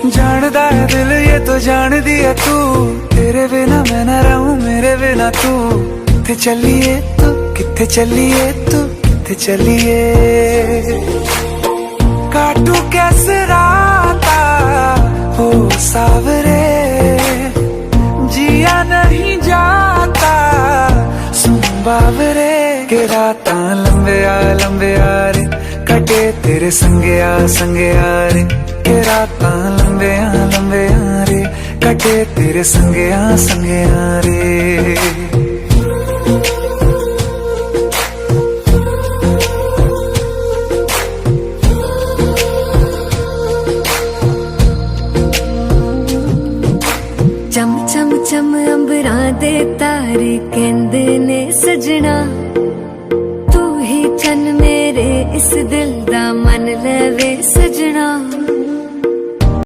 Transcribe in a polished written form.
जानदा है दिल ये तो जान दिया तू, तेरे बिना मैं ना रहूं मेरे बिना तू। किथे चलिए तू, किथे चलिए तू, किथे चलिए। काटू कैसे राता हो सावरे, जिया नहीं जाता सुन बावरे। के राता लंबे आ रे, कटे तेरे संगे आ रे। के राता लंबे आ रे, कटे तेरे संगे आ रे। चम चम चम अंबरां दे तारे कहंदे ने सजना,